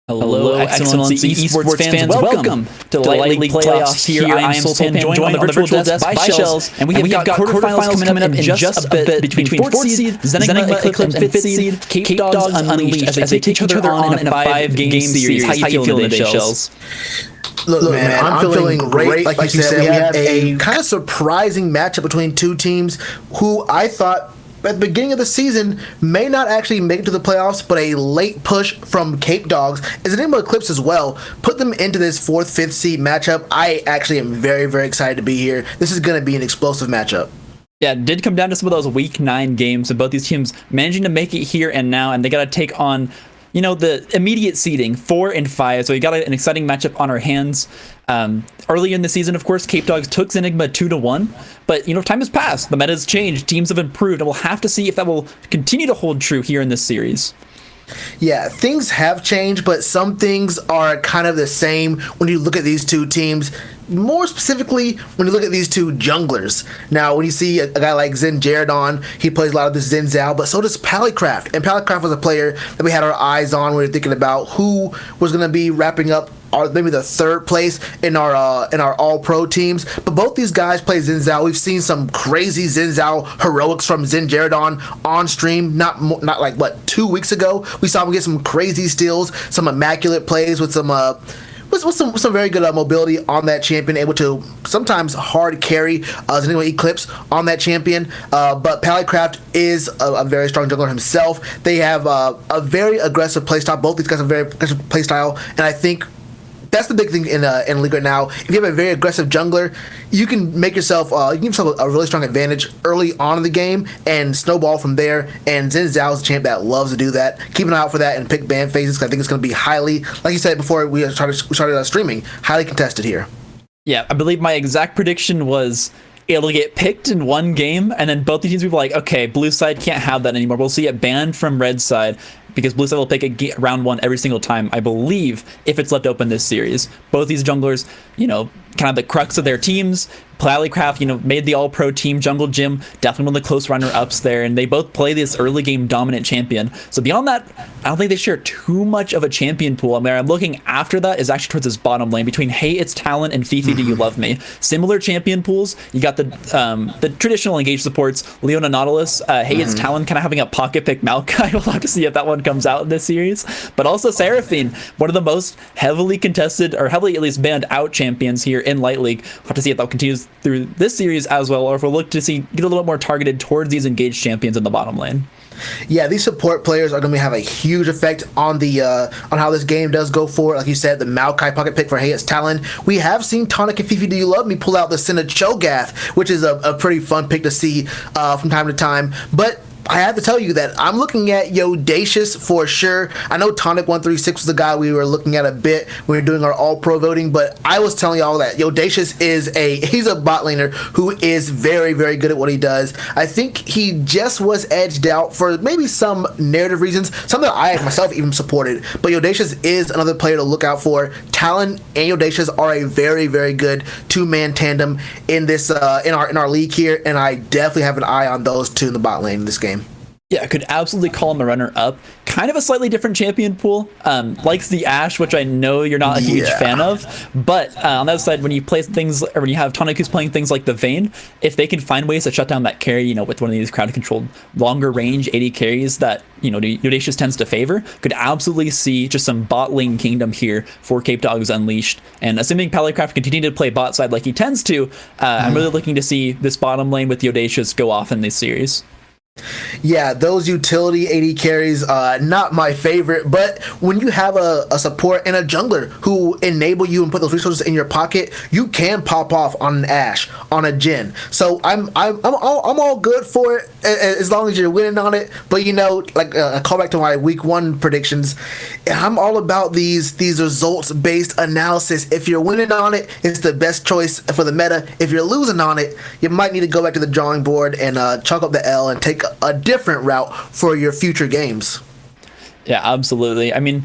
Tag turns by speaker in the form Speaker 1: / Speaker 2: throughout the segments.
Speaker 1: Hello, Excellency Esports fans. Welcome to the Light League playoffs here. I am Sultan, joined on the virtual desk by Shells, and we have got quarterfinals coming up in just a bit between 4th seed, Zenigma, Eclipse, and 5th seed, Capedogs Unleashed, as they take each other on in a 5-game series. How you feeling today, Shells?
Speaker 2: Look, man, I'm feeling great. Like you said, we have a kind of surprising matchup between two teams who I thought at the beginning of the season may not actually make it to the playoffs, but a late push from Capedogs, as Zenigma Eclipse as well, put them into this 4th, 5th seed matchup. I actually am very, very excited to be here. This is going to be an explosive matchup.
Speaker 1: Yeah, it did come down to some of those Week 9 games, and both these teams managing to make it here and now, and they got to take on the immediate seeding, 4 and 5. So we got an exciting matchup on our hands. Early in the season, of course, Capedogs took Zenigma 2-1, but time has passed. The meta has changed. Teams have improved, and we'll have to see if that will continue to hold true here in this series.
Speaker 2: Yeah, things have changed, but some things are kind of the same when you look at these two teams. More specifically, when you look at these two junglers. Now, when you see a guy like Zenigma, he plays a lot of this Zen Zhao, but so does Pallycraft. And Pallycraft was a player that we had our eyes on. We were thinking about who was going to be wrapping up maybe the 3rd place in our all-pro teams. But both these guys play Zen Zhao. We've seen some crazy Zen Zhao heroics from Zenigma on stream. Not like 2 weeks ago. We saw him get some crazy steals, some immaculate plays with some very good mobility on that champion, able to sometimes hard carry Zenigma Eclipse on that champion. But Pallycraft is a very strong jungler himself. They have a very aggressive playstyle. Both these guys have a very aggressive playstyle, and I think that's the big thing in League right now. If you have a very aggressive jungler, you can make yourself give yourself a really strong advantage early on in the game and snowball from there. And Zen Zhao is a champ that loves to do that. Keep an eye out for that and pick ban phases, because I think it's going to be highly, like you said before we started streaming, highly contested here.
Speaker 1: Yeah, I believe my exact prediction was it'll get picked in one game, and then both the teams will be like, okay, blue side can't have that anymore. We'll see it banned from red side, because blue side will pick round 1 every single time, I believe, if it's left open this series. Both these junglers, kind of the crux of their teams. Pallycraft, made the all-pro team. Jungle Gym, definitely one of the close runner-ups there, and they both play this early game dominant champion. So beyond that, I don't think they share too much of a champion pool. Where I'm looking after that is actually towards this bottom lane between Hey It's Talent and Fifi Do You Love Me. Similar champion pools. You got the traditional engaged supports, Leona Nautilus, Hey It's Talent kind of having a pocket pick Maokai. We'll have to see if that one comes out in this series. But also Seraphine, one of the most heavily contested, or heavily at least banned out champions here in Light League. We'll have to see if that continues through this series as well, or if we'll look to see get a little bit more targeted towards these engaged champions in the bottom lane.
Speaker 2: Yeah, these support players are going to have a huge effect on on how this game does go forward. Like you said, the Maokai pocket pick for Hey It's Talon. We have seen Tonic and Fifi Do You Love Me pull out the Senna Cho'Gath, which is a pretty fun pick to see from time to time. But I have to tell you that I'm looking at Yodacious for sure. I know Tonic136 was the guy we were looking at a bit when we were doing our all-pro voting, but I was telling y'all that Yodacious he's a bot laner who is very, very good at what he does. I think he just was edged out for maybe some narrative reasons, something that I myself even supported, but Yodacious is another player to look out for. Talon and Yodacious are a very, very good two-man tandem in this in our league here, and I definitely have an eye on those two in the bot lane in this game.
Speaker 1: Yeah, I could absolutely call him the runner-up. Kind of a slightly different champion pool. Likes the Ashe, which I know you're not a huge fan of. But on the other side, when you play things, or when you have Tonic who's playing things like the Vayne, if they can find ways to shut down that carry, with one of these crowd-controlled, longer-range 80 carries that, Yodacious tends to favor, could absolutely see just some bot lane kingdom here for Capedogs Unleashed. And assuming Pallycraft continue to play bot side like he tends to, I'm really looking to see this bottom lane with Yodacious go off in this series.
Speaker 2: Yeah, those utility AD carries, not my favorite, but when you have a support and a jungler who enable you and put those resources in your pocket, you can pop off on an Ashe, on a Jhin. So I'm all good for it as long as you're winning on it. But like a callback to my week 1 predictions, I'm all about these results-based analysis. If you're winning on it, it's the best choice for the meta. If you're losing on it, you might need to go back to the drawing board and chalk up the L and take a different route for your future games.
Speaker 1: Yeah, absolutely. I mean,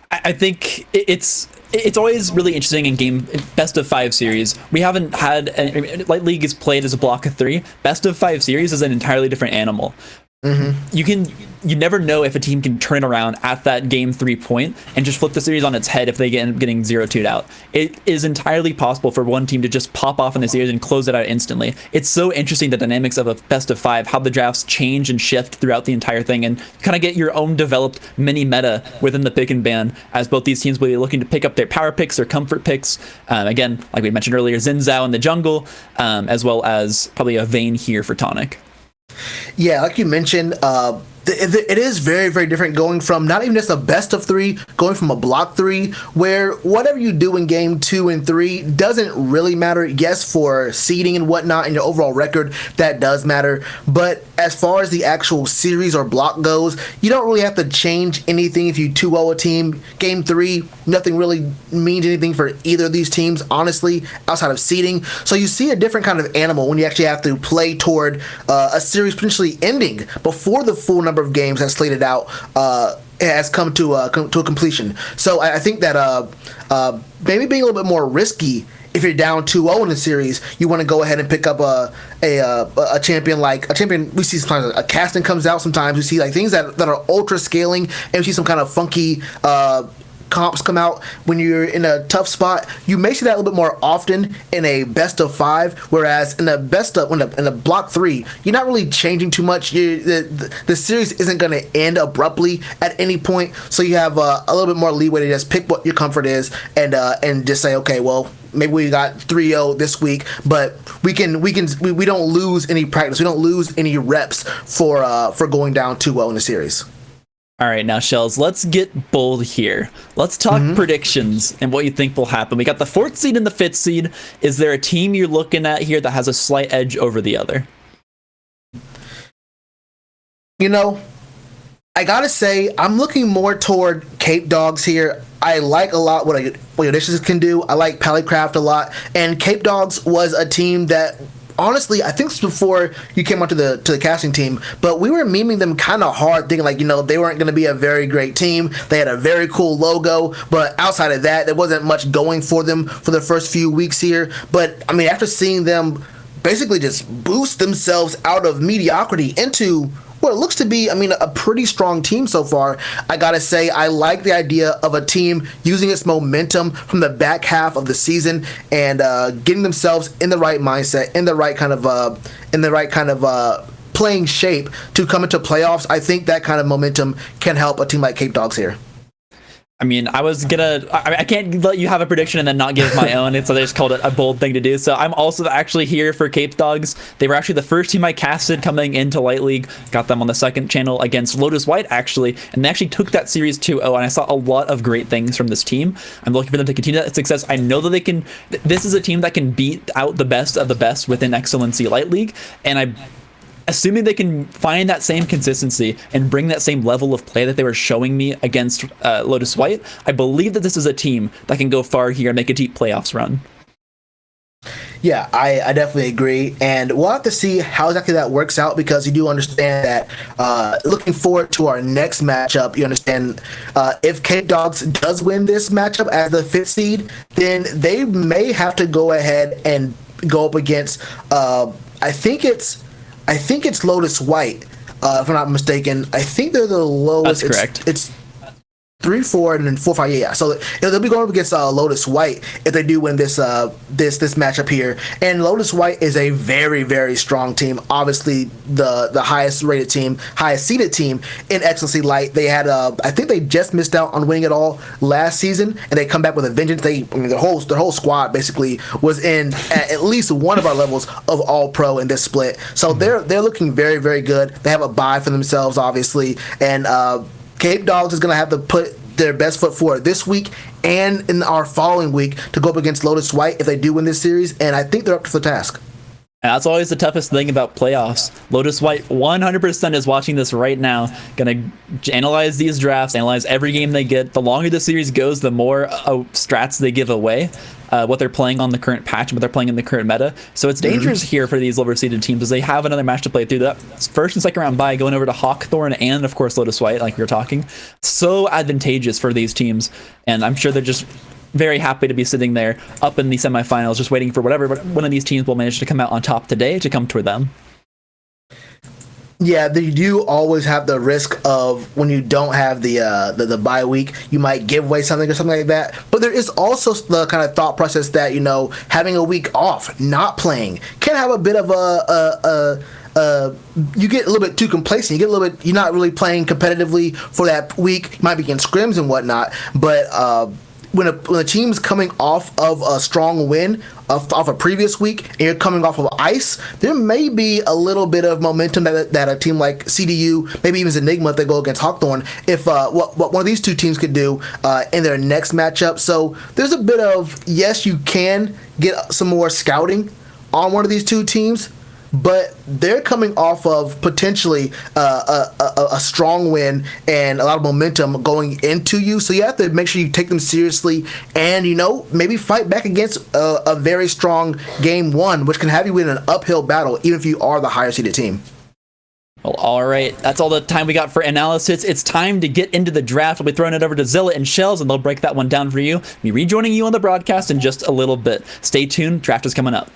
Speaker 1: I think it's always really interesting in best of 5 series. We haven't had Light League is played as a block of 3. Best of 5 series is an entirely different animal. You never know if a team can turn around at that game 3 point and just flip the series on its head if they end up getting 0-2'd out. It is entirely possible for one team to just pop off in the series and close it out instantly. It's so interesting, the dynamics of a best of 5, how the drafts change and shift throughout the entire thing, and kind of get your own developed mini meta within the pick and ban, as both these teams will be looking to pick up their power picks or comfort picks. Again, like we mentioned earlier, Xin Zhao in the jungle, as well as probably a Vayne here for Tonic.
Speaker 2: Yeah, like you mentioned, it is very, very different going from not even just a best of 3, going from a block 3, where whatever you do in game 2 and 3 doesn't really matter. Yes, for seeding and whatnot and your overall record, that does matter. But as far as the actual series or block goes, you don't really have to change anything if you 2-0 a team. Game 3, nothing really means anything for either of these teams, honestly, outside of seeding. So you see a different kind of animal when you actually have to play toward a series potentially ending before the full number of games that's slated out has come to a completion. So I think that maybe being a little bit more risky. If you're down 2-0 in the series, you want to go ahead and pick up a champion like a champion. We see sometimes a casting comes out. Sometimes we see like things that are ultra scaling, and we see some kind of funky comps come out when you're in a tough spot. You may see that a little bit more often in a best of 5, whereas in a block 3, you're not really changing too much. The series isn't going to end abruptly at any point, so you have a little bit more leeway to just pick what your comfort is and just say, okay, well, maybe we got 3-0 this week, but we don't lose any practice. We don't lose any reps for going down 2-0 in the series.
Speaker 1: All right, now, Shells, let's get bold here. Let's talk predictions and what you think will happen. We got the 4th seed and the 5th seed. Is there a team you're looking at here that has a slight edge over the other?
Speaker 2: You know, I gotta say, I'm looking more toward Capedogs here. I like a lot what Audacious can do. I like Pallycraft a lot. And Capedogs was a team that, honestly, I think before you came onto the casting team, but we were memeing them kind of hard, thinking like, they weren't going to be a very great team. They had a very cool logo, but outside of that, there wasn't much going for them for the first few weeks here. But I mean, after seeing them basically just boost themselves out of mediocrity into what it looks to be, a pretty strong team so far, I gotta say, I like the idea of a team using its momentum from the back half of the season and getting themselves in the right mindset, in the right kind of playing shape to come into playoffs. I think that kind of momentum can help a team like Capedogs here.
Speaker 1: I mean, I can't let you have a prediction and then not give my own, and so they just called it a bold thing to do. So I'm also actually here for Capedogs. They were actually the first team I casted coming into Light League. Got them on the 2nd channel against Lotus White, actually, and they actually took that series 2-0, and I saw a lot of great things from this team. I'm looking for them to continue that success. I know that they can. This is a team that can beat out the best of the best within Excellency Light League, and assuming they can find that same consistency and bring that same level of play that they were showing me against Lotus White, I believe that this is a team that can go far here and make a deep playoffs run.
Speaker 2: Yeah, I definitely agree, and we'll have to see how exactly that works out, because you do understand that looking forward to our next matchup, you understand if Capedogs does win this matchup as the 5th seed, then they may have to go ahead and go up against I think it's Lotus White, if I'm not mistaken. I think they're the lowest.
Speaker 1: That's correct.
Speaker 2: It's 3-4 and then 4-5. Yeah. So they'll be going up against Lotus White if they do win this matchup here. And Lotus White is a very, very strong team. Obviously, the highest rated team, highest seeded team in Excellency Light. They had I think they just missed out on winning it all last season, and they come back with a vengeance. Their whole squad basically was in at least one of our levels of All Pro in this split. So they're looking very, very good. They have a bye for themselves, obviously, and Capedogs is going to have to put their best foot forward this week and in our following week to go up against Lotus White if they do win this series, and I think they're up to the task.
Speaker 1: And that's always the toughest thing about playoffs. Lotus White 100% is watching this right now, going to analyze these drafts, analyze every game they get. The longer the series goes, the more strats they give away, what they're playing on the current patch, what they're playing in the current meta. So it's dangerous here for these lower seeded teams, as they have another match to play through. That first and second round bye, going over to Hawkthorn and, of course, Lotus White, like we were talking. So advantageous for these teams, and I'm sure they're just very happy to be sitting there up in the semifinals, just waiting for whatever one of these teams will manage to come out on top today to come toward them.
Speaker 2: Yeah, you do always have the risk of when you don't have the bye week, you might give away something or something like that. But there is also the kind of thought process that having a week off, not playing, can have a bit of you get a little bit too complacent. You get a little bit. You're not really playing competitively for that week. You might be in scrims and whatnot, but when a team's coming off of a strong win off a previous week and you're coming off of ice, there may be a little bit of momentum that a team like CDU, maybe even Zenigma if they go against Hawthorne, if what one of these two teams could do in their next matchup. So there's a bit of, yes, you can get some more scouting on one of these two teams, but they're coming off of potentially a strong win and a lot of momentum going into you. So you have to make sure you take them seriously and, maybe fight back against a very strong game one, which can have you in an uphill battle, even if you are the higher seeded team.
Speaker 1: Well, all right. That's all the time we got for analysis. It's time to get into the draft. We'll be throwing it over to Zilla and Shells, and they'll break that one down for you. I'll be rejoining you on the broadcast in just a little bit. Stay tuned. Draft is coming up.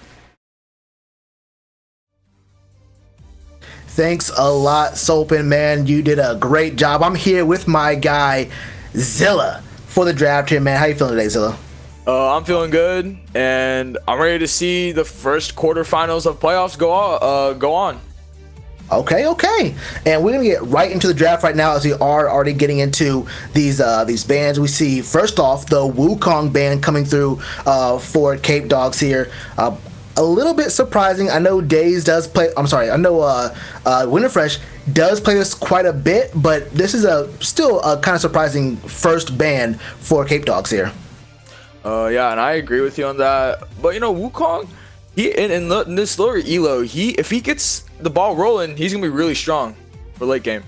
Speaker 2: Thanks a lot, Solpin, man. You did a great job. I'm here with my guy, Zilla, for the draft here, man. How you feeling today, Zilla?
Speaker 3: I'm feeling good, and I'm ready to see the first quarterfinals of playoffs go on.
Speaker 2: Okay. And we're going to get right into the draft right now as we are already getting into these bands. We see, first off, the Wukong band coming through for Capedogs here. A little bit surprising. I know Daze does play. I'm sorry. I know Winterfresh does play this quite a bit, but this is still a kind of surprising first ban for Capedogs here.
Speaker 3: Yeah, and I agree with you on that. But Wukong, he in this lower elo, if he gets the ball rolling, he's gonna be really strong for late game.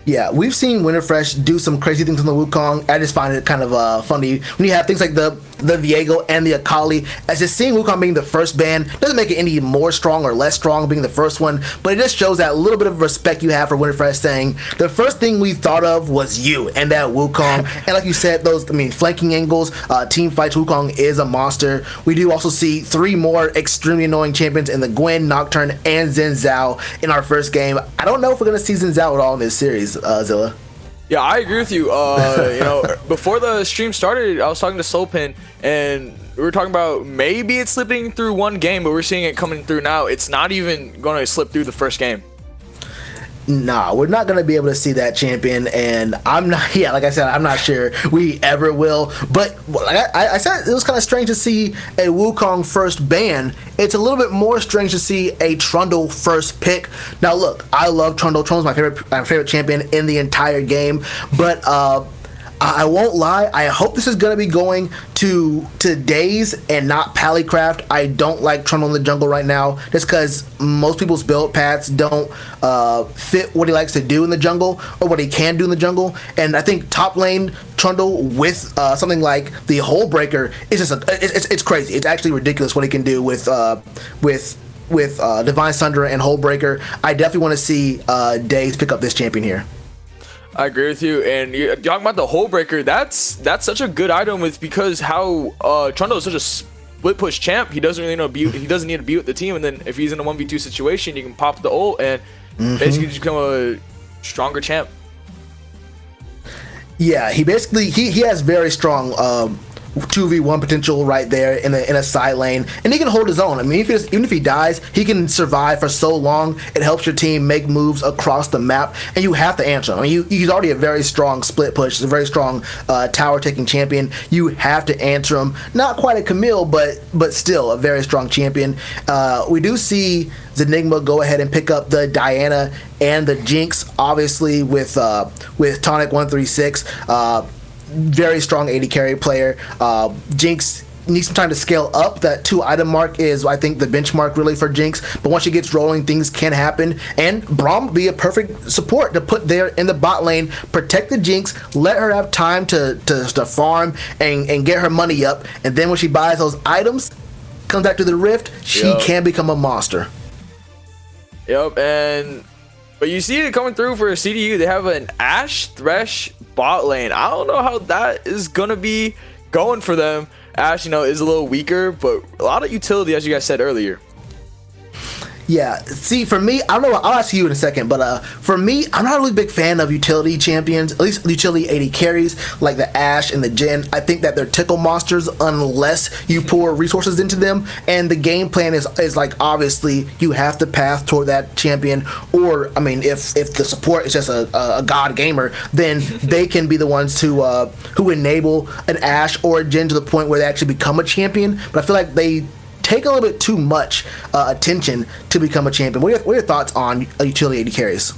Speaker 2: Yeah, we've seen Winterfresh do some crazy things on the Wukong. I just find it kind of funny when you have things like the Viego and the Akali. As just seeing Wukong being the first ban doesn't make it any more strong or less strong being the first one, but it just shows that little bit of respect you have for Winterfresh, saying the first thing we thought of was you and that Wukong. And like you said, flanking angles, team fights, Wukong is a monster. We do also see 3 more extremely annoying champions in the Gwen, Nocturne, and Xin Zhao in our first game. I don't know if we're going to see Xin Zhao at all in this series. Zilla.
Speaker 3: Yeah, I agree with you. Before the stream started, I was talking to Solpin, and we were talking about maybe it's slipping through one game, but we're seeing it coming through now. It's not even going to slip through the first game.
Speaker 2: Nah, we're not going to be able to see that champion, and like I said, I'm not sure we ever will. But like I said, it was kind of strange to see a Wukong first ban. It's a little bit more strange to see a Trundle first pick. Now, look, I love Trundle. Trundle's my favorite champion in the entire game, but I won't lie. I hope this is going to be going to Daze and not Pallycraft. I don't like Trundle in the jungle right now just because most people's build paths don't fit what he likes to do in the jungle or what he can do in the jungle. And I think top lane Trundle with something like the Hole Breaker is just it's crazy. It's actually ridiculous what he can do with Divine Sunder and Hole Breaker. I definitely want to see Daze pick up this champion here.
Speaker 3: I agree with you, and you're talking about the Hole Breaker. That's such a good item because how Trundle is such a split push champ. He doesn't really he doesn't need to be with the team, and then if he's in a 1v2 situation, you can pop the ult and basically just become a stronger champ.
Speaker 2: Yeah, he basically he has very strong 2v1 potential right there in a side lane, and he can hold his own. I mean, even if he dies, he can survive for so long. It helps your team make moves across the map, and you have to answer him. I mean, he's already a very strong split push, a very strong tower taking champion. You have to answer him. Not quite a Camille, but still a very strong champion. We do see Zenigma go ahead and pick up the Diana and the Jinx, obviously with Tonic 136. Very strong AD carry player. Jinx needs some time to scale up. That 2 item mark is, I think, the benchmark really for Jinx. But once she gets rolling, things can happen. And Braum would be a perfect support to put there in the bot lane. Protect the Jinx. Let her have time to farm and get her money up. And then when she buys those items, comes back to the Rift, she can become a monster.
Speaker 3: Yep, but you see it coming through for CDU. They have an Ashe Thresh bot lane. I don't know how that is going to be going for them. Ashe, is a little weaker, but a lot of utility, as you guys said earlier.
Speaker 2: Yeah, see, for me, I don't know. I'll ask you in a second, but for me, I'm not a really big fan of utility champions, at least utility AD carries like the Ashe and the Jhin. I think that they're tickle monsters unless you pour resources into them. And the game plan is like obviously you have to path toward that champion, or I mean, if the support is just a god gamer, then they can be the ones who enable an Ashe or a Jhin to the point where they actually become a champion. But I feel like they take a little bit too much attention to become a champion. What are your thoughts on utility AD carries?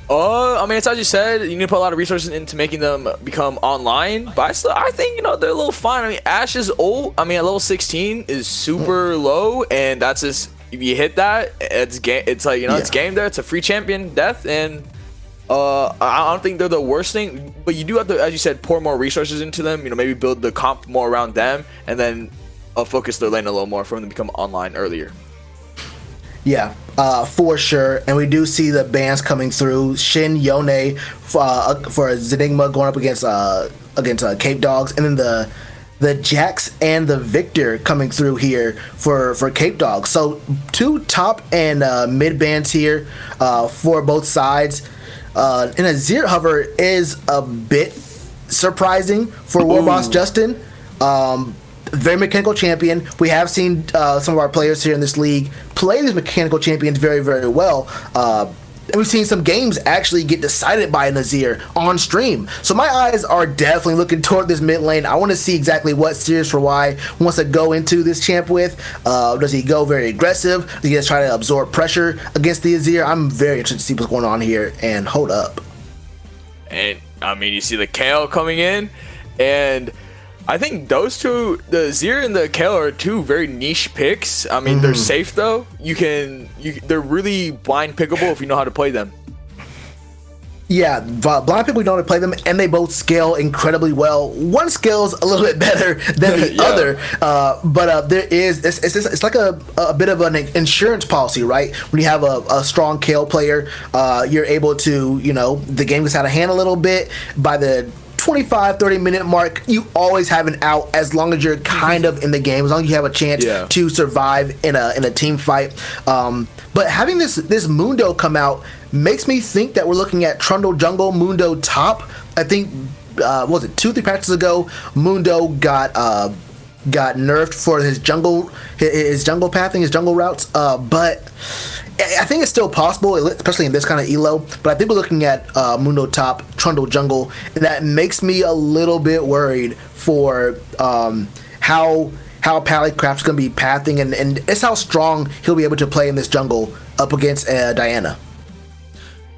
Speaker 3: I mean, it's as you said, you need to put a lot of resources into making them become online. But I think they're a little fine. I mean, Ashe is old. I mean, at level 16 is super low, and that's just if you hit that, it's game. It's like it's game there. It's a free champion death, and I don't think they're the worst thing. But you do have to, as you said, pour more resources into them. Maybe build the comp more around them, and then focus their lane a little more for them to become online earlier.
Speaker 2: Yeah, for sure. And we do see the bans coming through. Shin, Yone for Zenigma going up against Capedogs, and then the Jax and the Victor coming through here for Capedogs. So 2 top and mid bans here for both sides. And a Azir hover is a bit surprising for Warboss Justin. Very mechanical champion. We have seen some of our players here in this league play these mechanical champions very, very well. And we've seen some games actually get decided by an Azir on stream. So my eyes are definitely looking toward this mid lane. I want to see exactly what Serious for Y wants to go into this champ with. Does he go very aggressive? Does he just try to absorb pressure against the Azir? I'm very interested to see what's going on here. And hold up.
Speaker 3: And I mean, you see the Kale coming in, and I think those two, the Azir and the Kale, are 2 very niche picks. I mean, they're safe though. They're really blind pickable if you know how to play them.
Speaker 2: Yeah, blind pick, we know how to play them, and they both scale incredibly well. One scales a little bit better than the other, but there is it's like a bit of an insurance policy, right? When you have a strong Kale player, you're able to, the game gets out of hand a little bit. By the 25-30 minute mark, you always have an out as long as you're kind of in the game, as long as you have a chance to survive in a team fight. But having this Mundo come out makes me think that we're looking at Trundle jungle, Mundo top. I think what was it 2-3 patches ago, Mundo got nerfed for his jungle pathing, his jungle routes, but I think it's still possible, especially in this kind of elo. But I think we're looking at Mundo top, Trundle jungle, and that makes me a little bit worried for how Pallycraft's going to be pathing, and it's how strong he'll be able to play in this jungle up against Diana.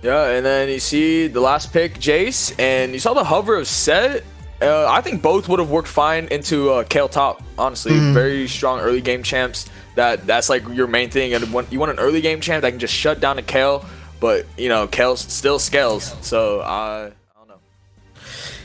Speaker 3: Yeah, and then you see the last pick, Jace, and you saw the hover of Set. I think both would have worked fine into Kale top, honestly. Very strong early game champs. That's like your main thing, and when you want an early game champ that can just shut down a Kale, but Kale still scales. So I don't know.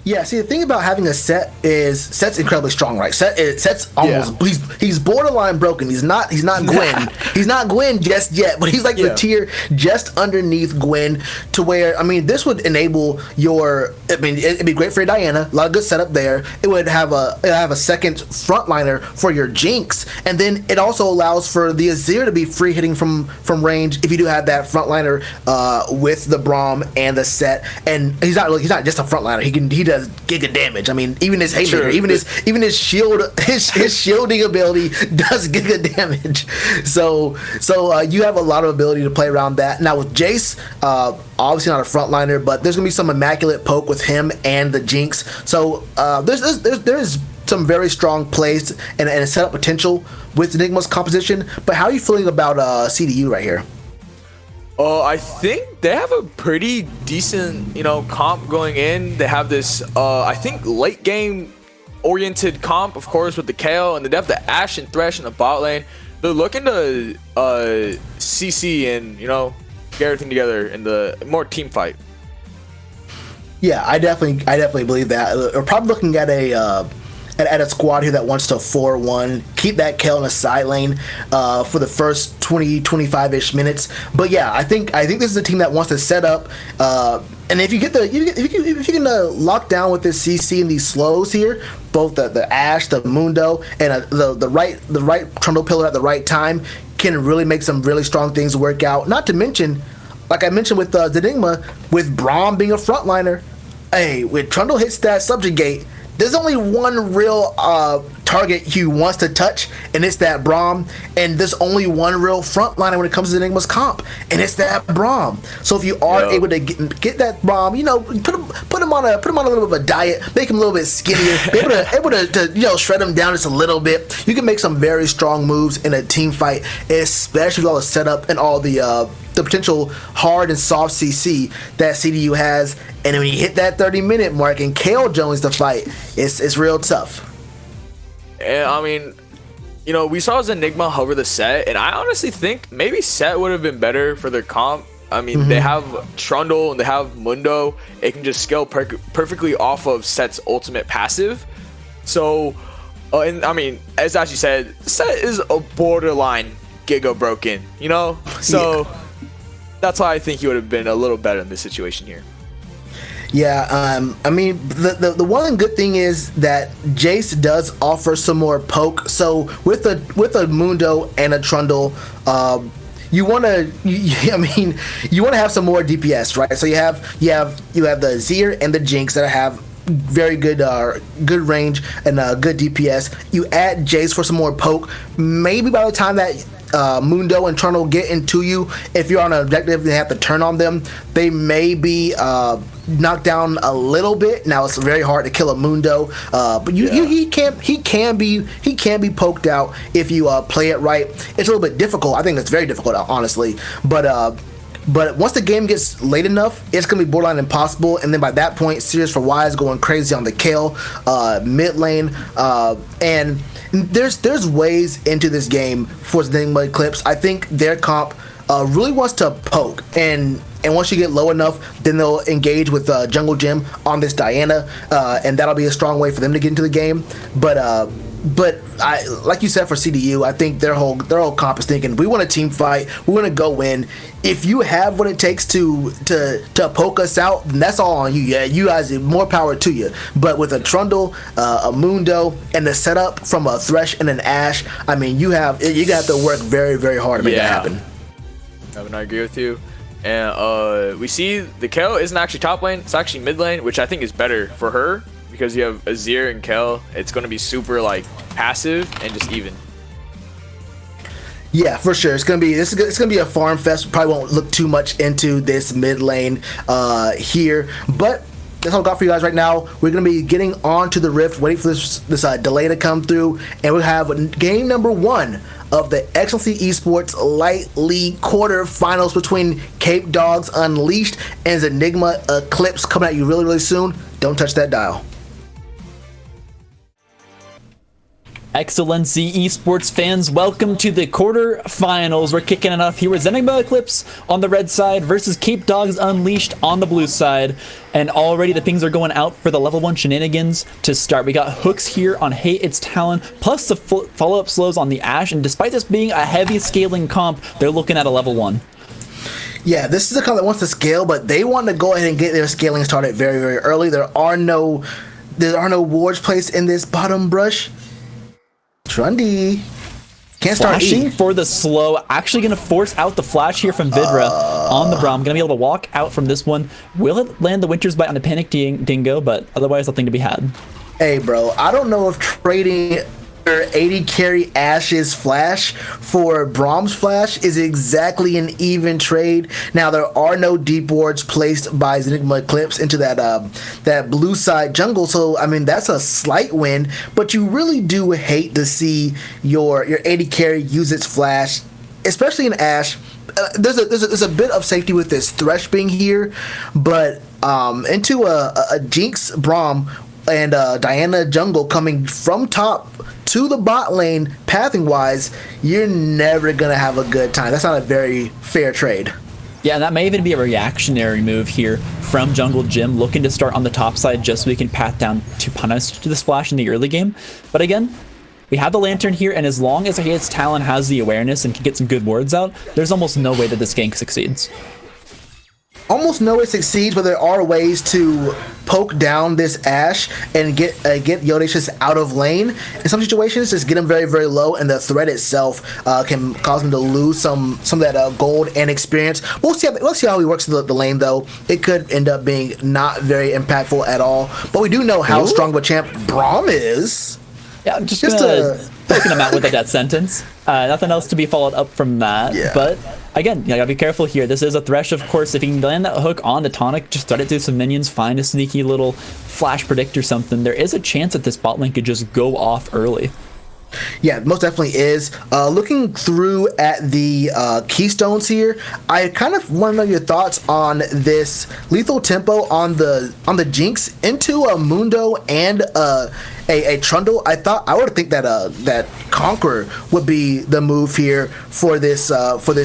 Speaker 2: Yeah, see, the thing about having a Set's incredibly strong, right? Set's almost he's borderline broken. He's not Gwen. He's not Gwen just yet, but he's like the tier just underneath Gwen, to where, I mean, this would enable it'd be great for your Diana, a lot of good setup there. It would have a second frontliner for your Jinx, and then it also allows for the Azir to be free hitting from range if you do have that frontliner with the Braum and the Set. And he's not just a frontliner. He does giga damage. I mean, even his haymaker, even his shield, his shielding ability does giga damage. So you have a lot of ability to play around that. Now with Jace, obviously not a frontliner, but there's gonna be some immaculate poke with him and the Jinx. So there's some very strong plays and a setup potential with Enigma's composition. But how are you feeling about CDU right here?
Speaker 3: I think they have a pretty decent, comp going in. They have this, I think, late game oriented comp, of course, with the Kale, and they have the Ashe and Thresh in the bot lane. They're looking to CC and get everything together in the more team fight.
Speaker 2: Yeah, I definitely believe that. We're probably looking at a squad here that wants to 4-1, keep that Kale in a side lane for the first 20-25ish minutes. But yeah, I think this is a team that wants to set up, and if you can lock down with this CC and these slows here, both the Ashe, the Mundo, and the right Trundle pillar at the right time, can really make some really strong things work out. Not to mention, like I mentioned with Zenigma, with Braum being a frontliner, hey, when Trundle hits that subjugate, there's only one real target he wants to touch, and it's that Braum. And there's only one real frontliner when it comes to Enigma's comp, and it's that Braum. So if you are able to get that Braum, you know, put him on a little bit of a diet, make him a little bit skinnier, be able to you know, shred him down just a little bit. You can make some very strong moves in a team fight, especially with all the setup and all the potential hard and soft CC that CDU has. And when you hit that 30-minute mark and KO joins the fight, it's real tough.
Speaker 3: And I mean, you know, we saw Zenigma hover the set, and I honestly think maybe set would have been better for their comp. I mean, they have Trundle and they have Mundo. It can just scale perfectly off of set's ultimate passive. So, and I mean, as you said, set is a borderline Giga broken, you know? So that's why I think he would have been a little better in this situation here.
Speaker 2: Yeah, I mean, the one good thing is that Jace does offer some more poke. So with a Mundo and a Trundle, you want to, I mean, you want to have some more DPS, right? So you have the Zir and the Jinx that have very good range and good DPS. You add Jace for some more poke. Maybe by the time that Mundo and Trundle get into you, if you're on an objective they have to turn on them, they may be knocked down a little bit. Now it's very hard to kill a Mundo, but he can be poked out if you play it right. It's a little bit difficult. I think it's very difficult, honestly, but once the game gets late enough, it's going to be borderline impossible. And then by that point, Serious for Y is going crazy on the Kale mid lane. And there's ways into this game for Zenigma Eclipse. I think their comp really wants to poke. And once you get low enough, then they'll engage with Jungle Gym on this Diana. And that'll be a strong way for them to get into the game. But I, like you said, for CDU, I think their whole comp is thinking, we want a team fight, we want to go win. If you have what it takes to poke us out, then that's all on you. Yeah, you guys, more power to you. But with a Trundle, a Mundo, and the setup from a Thresh and an Ashe, I mean, you got to work very, very hard to make that happen.
Speaker 3: I agree with you. And we see the Kale isn't actually top lane; it's actually mid lane, which I think is better for her. Because you have Azir and Kel, it's going to be super like passive and just even.
Speaker 2: Yeah, for sure. It's gonna be a farm fest. We probably won't look too much into this mid lane here, but that's all I got for you guys right now. We're gonna be getting on to the Rift, waiting for this delay to come through, and we'll have game number 1 of the Excellency Esports Light League quarterfinals between Capedogs Unleashed and Zenigma Eclipse coming at you really, really soon. Don't touch that dial.
Speaker 1: Excellency Esports fans, welcome to the quarterfinals. We're kicking it off here with Zenigma Eclipse on the red side versus Capedogs Unleashed on the blue side. And already the pings are going out for the level 1 shenanigans to start. We got hooks here on Hate Its Talon, plus the follow-up slows on the Ashe. And despite this being a heavy scaling comp, they're looking at a level 1.
Speaker 2: Yeah, this is a comp that wants to scale, but they want to go ahead and get their scaling started very, very early. There are no wards placed in this bottom brush. Trundy can't start
Speaker 1: flashing for the slow, actually going to force out the flash here from Vidra on the Braum. Going to be able to walk out from this one. Will it land the Winter's Bite on the Panic Dingo, but otherwise nothing to be had.
Speaker 2: Hey bro, I don't know if trading 80 carry Ashe's flash for Braum's flash is exactly an even trade. Now there are no deep wards placed by Zenigma Eclipse into that blue side jungle, so I mean that's a slight win, but you really do hate to see your 80 carry use its flash, especially in Ashe. There's a bit of safety with this Thresh being here, but into a Jinx Braum and Diana jungle coming from top to the bot lane, pathing wise, you're never gonna have a good time. That's not a very fair trade.
Speaker 1: Yeah, and that may even be a reactionary move here from Jungle Jim, looking to start on the top side just so we can path down to punish the splash in the early game. But again, we have the Lantern here, and as long as his Talon has the awareness and can get some good wards out, there's almost no way that this gank succeeds.
Speaker 2: almost no way it succeeds, but there are ways to poke down this Ashe and get Yodashis out of lane. In some situations, just get him very, very low, and the threat itself can cause him to lose some of that gold and experience. We'll see how he works the lane, though. It could end up being not very impactful at all, but we do know how strong of a champ Braum is.
Speaker 1: Yeah, I'm just poking him out with a death sentence. Nothing else to be followed up from that.
Speaker 2: Yeah.
Speaker 1: But again, you gotta be careful here. This is a Thresh, of course. If you can land that hook on the Tonic, just thread it through some minions, find a sneaky little flash predict or something. There is a chance that this bot lane could just go off early.
Speaker 2: Yeah, most definitely is. Looking through at the keystones here, I kind of want to know your thoughts on this lethal tempo on the Jinx into a Mundo and a Trundle. I would think that that Conqueror would be the move here for this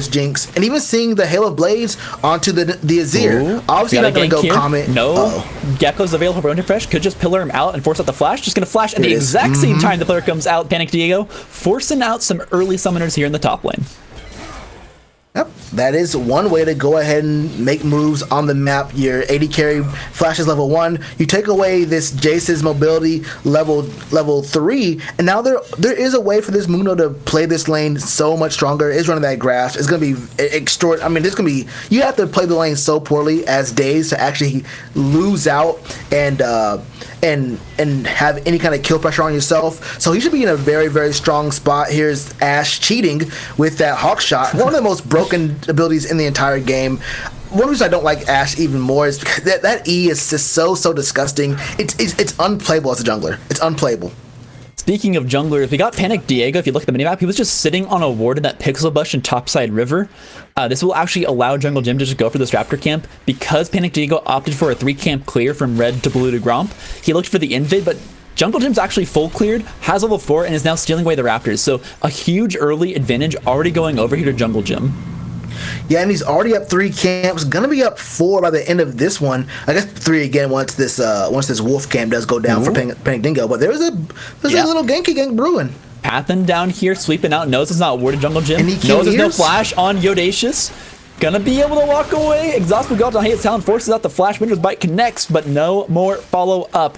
Speaker 2: Jinx, and even seeing the Hail of Blades onto the Azir.
Speaker 1: Ooh,
Speaker 2: obviously not going to go
Speaker 1: here.
Speaker 2: comment.
Speaker 1: No, Gecko's available for Fresh. Could just pillar him out and force out the flash. Just going to flash at the exact same time the player comes out. Panic Diego forcing out some early summoners here in the top lane.
Speaker 2: Yep, that is one way to go ahead and make moves on the map. Your AD carry flashes level 1. You take away this Jace's mobility level 3, and now there is a way for this Mundo to play this lane so much stronger. It's running that grasp. It's going to be extraordinary. I mean, this going to be, you have to play the lane so poorly as Daze to actually lose out and have any kind of kill pressure on yourself. So he should be in a very, very strong spot. Here's Ashe cheating with that Hawk shot. One of the most broken abilities in the entire game. One reason I don't like Ashe even more is because that E is just so disgusting. It's unplayable as a jungler. It's unplayable.
Speaker 1: Speaking of junglers, we got Panic Diego. If you look at the minimap, he was just sitting on a ward in that Pixel Bush and Topside River. This will actually allow Jungle Jim to just go for this Raptor camp. Because Panic Diego opted for a 3-camp clear from red to blue to Gromp, he looked for the invid, but Jungle Jim's actually full cleared, has level 4, and is now stealing away the Raptors. So a huge early advantage already going over here to Jungle Jim.
Speaker 2: Yeah, and he's already up 3 camps. Gonna be up 4 by the end of this one. I guess 3 again once this wolf camp does go down for Panic Dingo. But there's a little ganky gank brewing.
Speaker 1: Pathin down here, sweeping out. Knows it's not warded Jungle Jim. Knows there's no flash on Yodashis. Gonna be able to walk away. Exhaust will go out to Hate's Talon, forces out the flash. Winter's Bite connects, but no more follow up.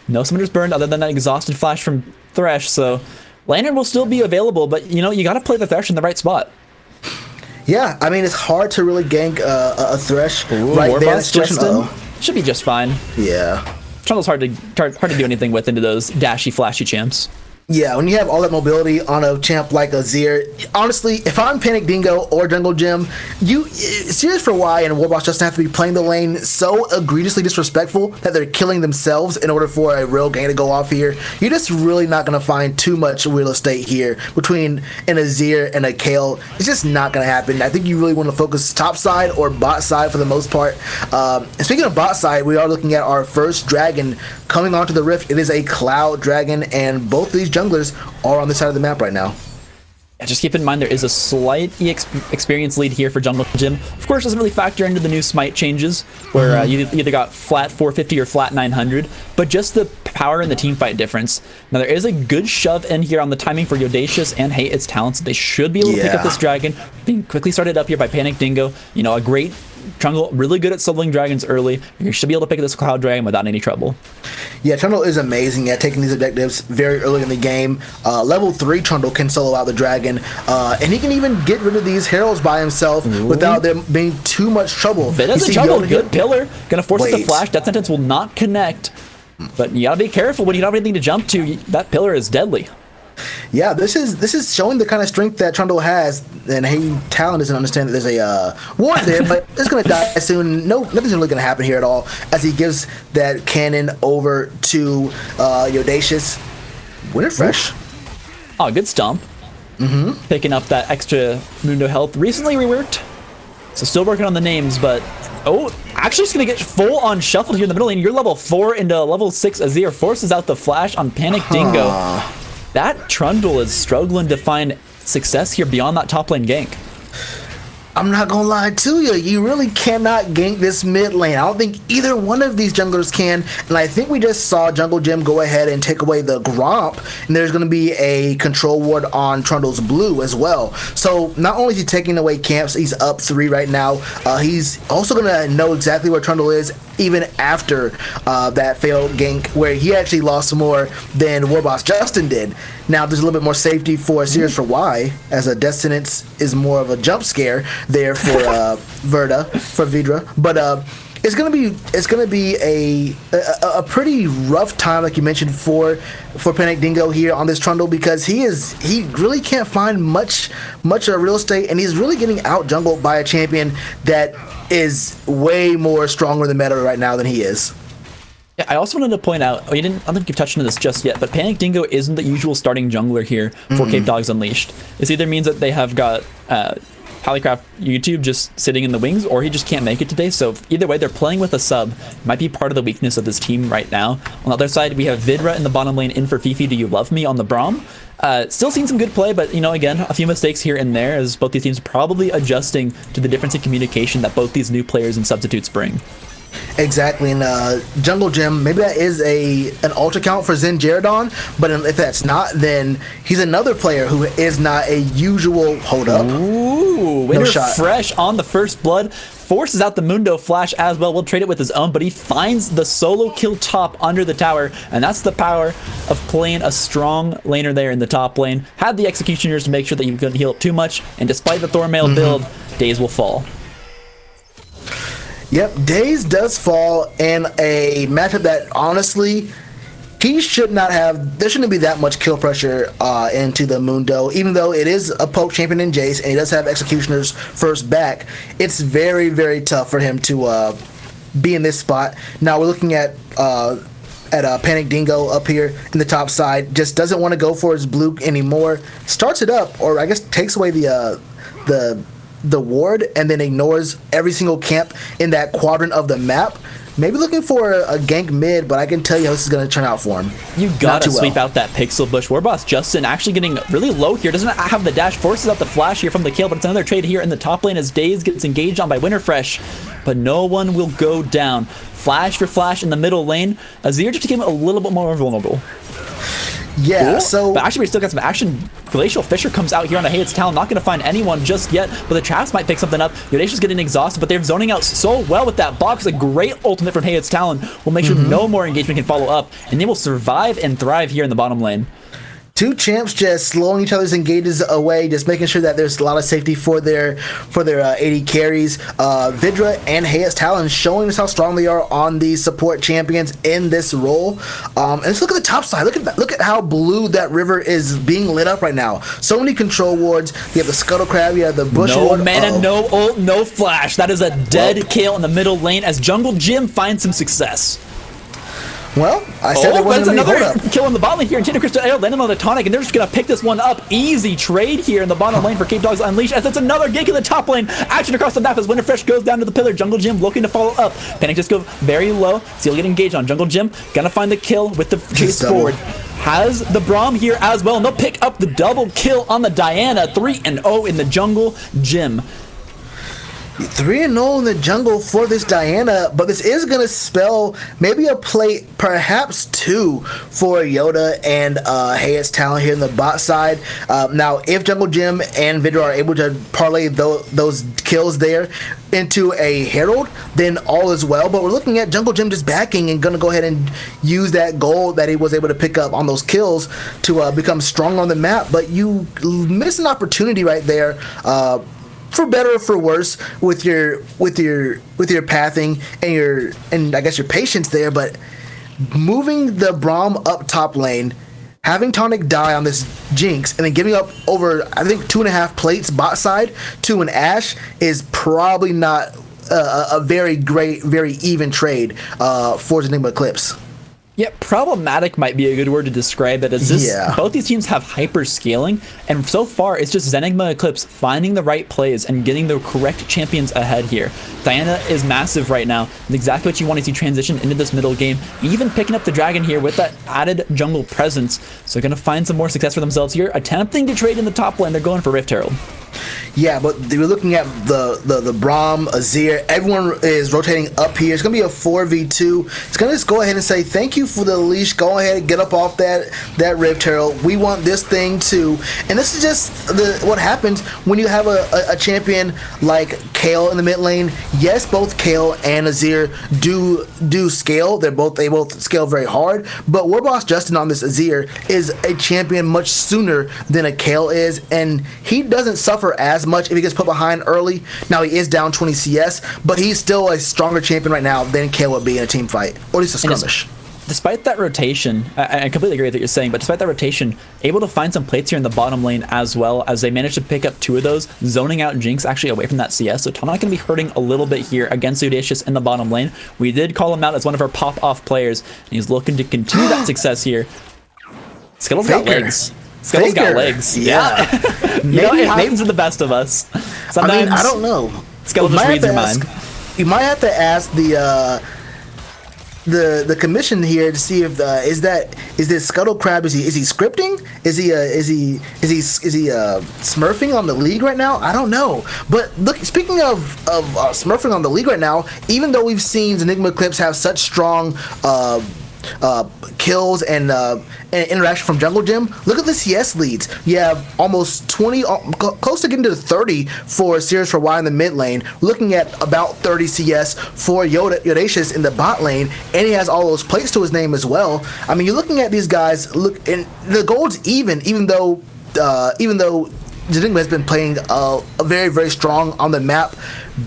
Speaker 1: No summoners burned other than that exhausted flash from Thresh. So Lantern will still be available, but you know, you gotta play the Thresh in the right spot.
Speaker 2: Yeah, I mean, it's hard to really gank a Thresh right there.
Speaker 1: Should be just fine.
Speaker 2: Yeah.
Speaker 1: Trundle's hard to do anything with into those dashy, flashy champs.
Speaker 2: Yeah, when you have all that mobility on a champ like Azir, honestly, if I'm Panic Dingo or Jungle Jim, Serious for Y and Warboss just have to be playing the lane so egregiously disrespectful that they're killing themselves in order for a real game to go off here. You're just really not going to find too much real estate here between an Azir and a Kayle. It's just not going to happen. I think you really want to focus top side or bot side for the most part. And speaking of bot side, we are looking at our first dragon coming onto the Rift. It is a Cloud Dragon, and both these junglers are on this side of the map right now.
Speaker 1: Yeah, just keep in mind there is a slight experience lead here for Jungle Jim. Of course, doesn't really factor into the new smite changes, where you either got flat 450 or flat 900, but just the power and the team fight difference. Now, there is a good shove in here on the timing for Yodashis and Hate its talents. They should be able to pick up this dragon. Being quickly started up here by Panic Dingo. You know, a great Trundle, really good at soloing dragons early. You should be able to pick this Cloud Dragon without any trouble.
Speaker 2: Yeah, Trundle is amazing at taking these objectives very early in the game. Level 3 Trundle can solo out the dragon, and he can even get rid of these heralds by himself without there being too much trouble.
Speaker 1: Bit of trouble, good pillar. Gonna force it to flash. Death Sentence will not connect, but you gotta be careful when you don't have anything to jump to. That pillar is deadly.
Speaker 2: Yeah, this is showing the kind of strength that Trundle has, and Talon doesn't understand that there's a ward there, but it's going to die soon. Nothing's really going to happen here at all as he gives that cannon over to Yodashis. Winter Fresh.
Speaker 1: Oh, good stomp. Picking up that extra Mundo health. Recently reworked, so still working on the names, but actually just going to get full on shuffled here in the middle lane. You're level 4 into level 6 Azir forces out the flash on Panic Dingo. That Trundle is struggling to find success here beyond that top lane gank.
Speaker 2: I'm not gonna lie to you. You really cannot gank this mid lane. I don't think either one of these junglers can. And I think we just saw Jungle Jim go ahead and take away the Gromp. And there's gonna be a control ward on Trundle's blue as well. So not only is he taking away camps, he's up 3 right now. He's also gonna know exactly where Trundle is even after that failed gank, where he actually lost more than Warboss Justin did. Now there's a little bit more safety for Sears for Y, as a Destinance is more of a jump scare there for Vidra. But it's gonna be a pretty rough time, like you mentioned, for Panic Dingo here on this Trundle, because he really can't find much real estate, and he's really getting out jungled by a champion that is way more stronger than meta right now than he is.
Speaker 1: Yeah, I also wanted to point out, I don't think you've touched on this just yet, but Panic Dingo isn't the usual starting jungler here for Capedogs Unleashed. This either means that they have got Polycraft YouTube just sitting in the wings, or he just can't make it today. So either way, they're playing with a sub. Might be part of the weakness of this team right now. On the other side, we have Vidra in the bottom lane in for Fifi Do You Love Me on the Braum. Still seeing some good play, but again, a few mistakes here and there, as both these teams probably adjusting to the difference in communication that both these new players and substitutes bring.
Speaker 2: Exactly, and Jungle Gym, maybe that is an alt account for Zen Jaredon, but if that's not, then he's another player who is not a usual hold up.
Speaker 1: Ooh, Winter Fresh on the first blood, forces out the Mundo Flash as well. We'll trade it with his own, but he finds the solo kill top under the tower, and that's the power of playing a strong laner there in the top lane. Had the Executioners to make sure that you couldn't heal up too much, and despite the Thormail build, Days will fall.
Speaker 2: Yep, Days does fall in a matchup that honestly he should not have. There shouldn't be that much kill pressure into the Mundo, even though it is a poke champion in Jace and he does have Executioner's first back. It's very, very tough for him to be in this spot. Now we're looking at Panic Dingo up here in the top side. Just doesn't want to go for his blue anymore. Starts it up, or I guess takes away the ward, and then ignores every single camp in that quadrant of the map. Maybe looking for a gank mid, but I can tell you how this is going to turn out for him.
Speaker 1: You gotta sweep out that pixel bush. Warboss Justin actually getting really low here. Doesn't have the dash, forces out the flash here from the kill, but it's another trade here in the top lane as Days gets engaged on by Winterfresh, but no one will go down. Flash for flash in the middle lane. Azir just became a little bit more vulnerable.
Speaker 2: Yeah,
Speaker 1: cool.
Speaker 2: so...
Speaker 1: But actually, we still got some action. Glacial Fisher comes out here on a Hayat's Talon. Not going to find anyone just yet, but the traps might pick something up. Yodashi's getting exhausted, but they're zoning out so well with that box. A great ultimate from Hayat's Talon will make sure no more engagement can follow up, and they will survive and thrive here in the bottom lane.
Speaker 2: Two champs just slowing each other's engages away, just making sure that there's a lot of safety for their AD carries. Vidra and Hayat's Talon showing us how strong they are on these support champions in this role. And let's look at the top side. Look at how blue that river is being lit up right now. So many control wards. You have the Scuttle Crab. You have the Bush ward.
Speaker 1: No mana, no ult, no flash. That is a dead kill in the middle lane as Jungle Jim finds some success.
Speaker 2: Well, I said there wasn't
Speaker 1: another kill in the bot lane here, and Tina Crystal landing on the tonic, and they're just gonna pick this one up. Easy trade here in the bottom lane for Capedogs Unleashed, as it's another gank in the top lane. Action across the map as Winterfresh goes down to the pillar. Jungle Jim looking to follow up. Panic just go very low. Seal get engaged on Jungle Jim. Gonna find the kill with the chase forward. Has the Braum here as well, and they'll pick up the double kill on the Diana. 3-0 in the Jungle Jim.
Speaker 2: 3-0 in the jungle for this Diana, but this is going to spell maybe a play, perhaps two, for Yoda and Hayat's Talon here in the bot side. Now, if Jungle Jim and Vidra are able to parlay those kills there into a Herald, then all is well. But we're looking at Jungle Jim just backing and going to go ahead and use that gold that he was able to pick up on those kills to become strong on the map. But you miss an opportunity right there. For better or for worse, with your pathing and I guess your patience there, but moving the Braum up top lane, having Tonic die on this Jinx, and then giving up over, I think, 2.5 plates bot side to an Ashe is probably not a very great, very even trade for Zenigma Eclipse.
Speaker 1: Yeah, problematic might be a good word to describe it, as both these teams have hyper scaling, and so far it's just Zenigma Eclipse finding the right plays and getting the correct champions ahead here. Diana is massive right now. It's exactly what you want to see transition into this middle game, even picking up the dragon here with that added jungle presence. So they're going to find some more success for themselves here, attempting to trade in the top lane. They're going for Rift Herald.
Speaker 2: Yeah, but we're looking at the Braum, Azir. Everyone is rotating up here. It's gonna be a 4v2. It's gonna just go ahead and say thank you for the leash. Go ahead and get up off that Rift Herald. We want this thing too. And this is just what happens when you have a champion like Kale in the mid lane. Yes, both Kale and Azir do scale. They both scale very hard. But Warboss Justin on this Azir is a champion much sooner than a Kale is, and he doesn't suffer as much if he gets put behind early. Now he is down 20 CS, but he's still a stronger champion right now than Kale would be in a team fight, or at least a skirmish.
Speaker 1: Despite that rotation, I completely agree with what you're saying, but despite that rotation, able to find some plates here in the bottom lane as well, as they managed to pick up 2 of those, zoning out Jinx actually away from that CS. So Tomac going to be hurting a little bit here against Audacious in the bottom lane. We did call him out as one of our pop-off players, and he's looking to continue that success here. Skittle's got legs. Skittle's got legs.
Speaker 2: Yeah.
Speaker 1: You know, it happens to the best of us. Sometimes,
Speaker 2: I mean, I don't know.
Speaker 1: Skittle just reads your mind.
Speaker 2: You might have to ask the commission here to see if is this Scuttle Crab, is he scripting? Is he smurfing on the league right now? I don't know. But look, speaking of smurfing on the league right now, even though we've seen Zenigma Eclipse have such strong kills and interaction from Jungle Gym, look at the CS leads. You have almost 20, close to getting to 30 for Sirius for Y in the mid lane, looking at about 30 CS for Yodacious in the bot lane, and he has all those plates to his name as well. I mean, you're looking at these guys, look, and the gold's even though Zenigma has been playing very, very strong on the map,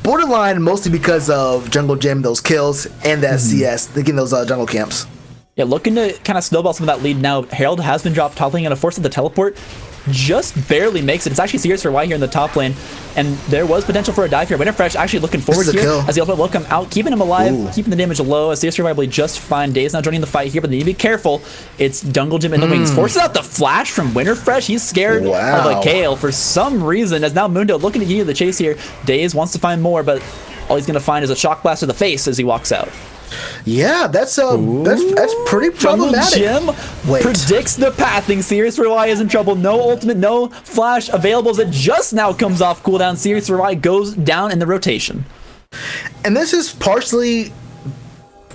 Speaker 2: borderline mostly because of Jungle Gym, those kills, and that CS, getting those jungle camps.
Speaker 1: Yeah, looking to kind of snowball some of that lead now. Herald has been dropped top lane, and a force of the teleport just barely makes it. It's actually Sirius for Y here in the top lane, and there was potential for a dive here. Winterfresh actually looking forward here
Speaker 2: kill.
Speaker 1: as the ultimate will come out, keeping him alive, keeping the damage low, as Sirius survivably just fine. Days now joining the fight here, but they need to be careful. It's Jungle Gym in the wings. Forces out the flash from Winterfresh. He's scared of a Kale for some reason, as now Mundo looking to continue the chase here. Days wants to find more, but all he's going to find is a shock blast to the face as he walks out.
Speaker 2: Yeah, that's pretty problematic.
Speaker 1: Jungle Gym predicts the pathing. Sirius for Y is in trouble. No ultimate, no flash available as it just now comes off cooldown. Sirius for Y goes down in the rotation.
Speaker 2: And this is partially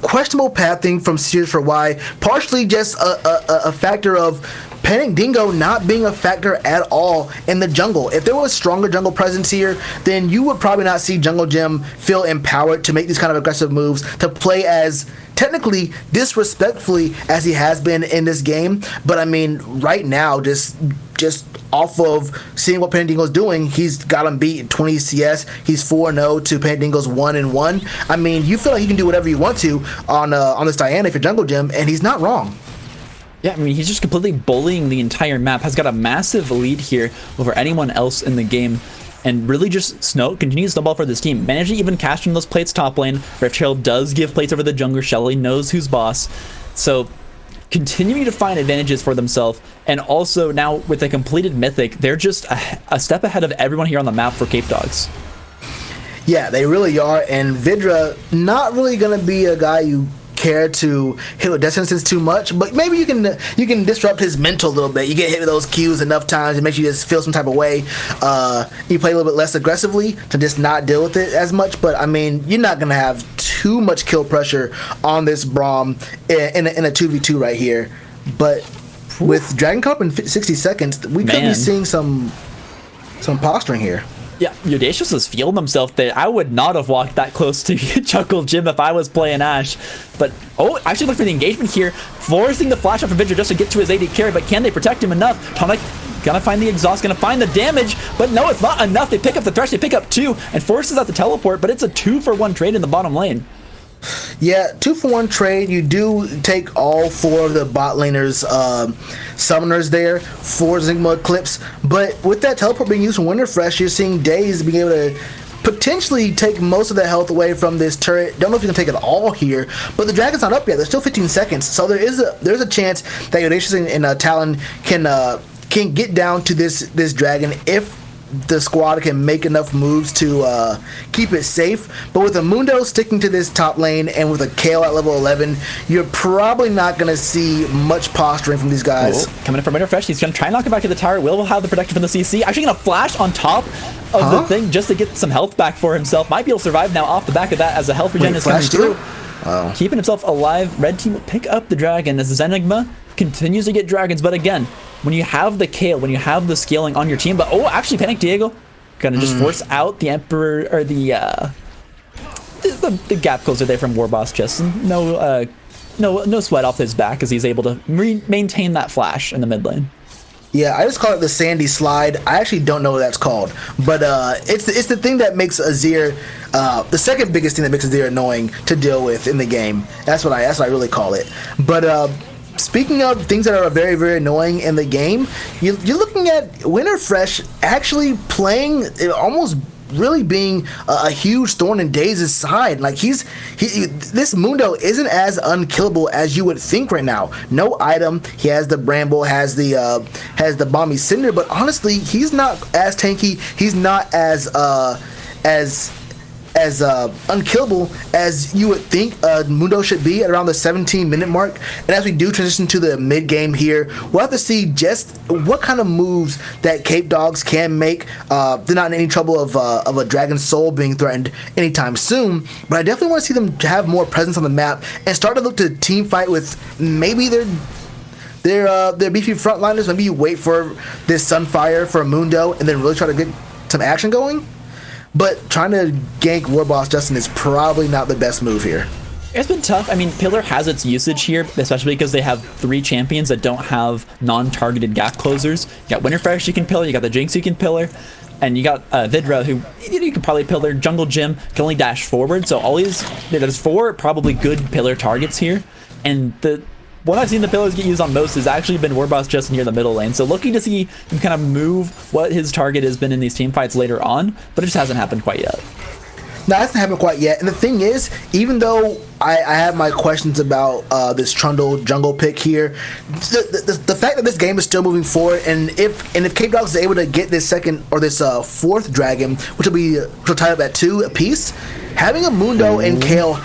Speaker 2: questionable pathing from Sirius for Y, partially just a factor of Panic Dingo not being a factor at all in the jungle. If there was stronger jungle presence here, then you would probably not see Jungle Gym feel empowered to make these kind of aggressive moves, to play as technically disrespectfully as he has been in this game. But I mean, right now, just off of seeing what Panic Dingo's doing, he's got him beat in 20 CS. He's 4-0 to Panic Dingo's 1-1. I mean, you feel like you can do whatever you want to on this Diana if you're Jungle Gym, and he's not wrong.
Speaker 1: Yeah, I mean, he's just completely bullying the entire map, has got a massive lead here over anyone else in the game, and really just continues to snowball for this team. Managed to even cash in those plates top lane. Rift Herald does give plates over the jungler. Shelly knows who's boss. So, continuing to find advantages for themselves, and also now with a completed Mythic, they're just a step ahead of everyone here on the map for Capedogs. Yeah,
Speaker 2: they really are, and Vidra, not really going to be a guy you care to hit with Death Sentence too much, but maybe you can disrupt his mental a little bit. You get hit with those Qs enough times, it makes you just feel some type of way. You play a little bit less aggressively to just not deal with it as much, but I mean, you're not gonna have too much kill pressure on this Braum in a 2v2 right here. But with Dragon Cup in 60 seconds, we could be seeing some posturing here.
Speaker 1: Yeah, Audacious was feeling himself there. I would not have walked that close to Jungle Gym if I was playing Ashe. But, actually look for the engagement here, forcing the flash out for Vidra just to get to his AD carry, but can they protect him enough? Tonic gonna find the exhaust, gonna find the damage, but no, it's not enough. They pick up the thresh, they pick up 2, and forces out the teleport, but it's a 2-for-1 trade in the bottom lane.
Speaker 2: Yeah, 2-for-1 trade. You do take all 4 of the bot laners summoners there for Zenigma Eclipse, but with that teleport being used from Winterfresh, you're seeing Daze being able to potentially take most of the health away from this turret. Don't know if you can take it all here, but the dragon's not up yet. There's still 15 seconds, so there's a chance that Audacious and Talon can get down to this dragon if the squad can make enough moves to keep it safe. But with a Mundo sticking to this top lane and with a Kale at level 11, you're probably not going to see much posturing from these guys.
Speaker 1: Coming in from Winterfresh, he's going to try and knock it back to the tower. Will have the protection from the CC. Actually going to flash on top of the thing just to get some health back for himself. Might be able to survive now off the back of that as the health regen is coming through.
Speaker 2: Wow.
Speaker 1: Keeping himself alive. Red team will pick up the dragon as Zenigma continues to get dragons. But again, when you have the Kale, when you have the scaling on your team, but actually Panic Diego gonna just force out the Emperor or the gap closer there from Warboss Justin. No sweat off his back as he's able to maintain that flash in the mid lane.
Speaker 2: Yeah, I just call it the Sandy slide. I actually don't know what that's called, but it's the thing that makes Azir the second biggest thing that makes Azir annoying to deal with in the game. That's what I really call it. But speaking of things that are very, very annoying in the game, you're looking at Winterfresh actually playing almost really being a huge thorn in Daze's side. Like this Mundo isn't as unkillable as you would think right now. No item. He has the Bramble, has the Bomby Cinder, but honestly, he's not as tanky. He's not as unkillable as you would think Mundo should be at around the 17-minute mark. And as we do transition to the mid game here, we'll have to see just what kind of moves that Capedogs can make. They're not in any trouble of a Dragon Soul being threatened anytime soon, but I definitely want to see them have more presence on the map and start to look to team fight with maybe their beefy frontliners. Maybe you wait for this Sunfire for Mundo and then really try to get some action going. But trying to gank Warboss Justin is probably not the best move here.
Speaker 1: It's been tough. I mean, Pillar has its usage here, especially because they have 3 champions that don't have non-targeted gap closers. You got Winterfresh you can pillar, you got the Jinx you can pillar, and you got Vidra who you can probably pillar. Jungle Gym can only dash forward, so there's 4 probably good pillar targets here. And the one I've seen the pillars get used on most has actually been Warboss Justin here in the middle lane. So looking to see him kind of move what his target has been in these team fights later on, but it just hasn't happened quite yet.
Speaker 2: No, that hasn't happened quite yet. And the thing is, even though I have my questions about this Trundle jungle pick here, the fact that this game is still moving forward, and if Capedogs is able to get this second or this 4th dragon, which will tie up at 2 apiece, having a Mundo and Kale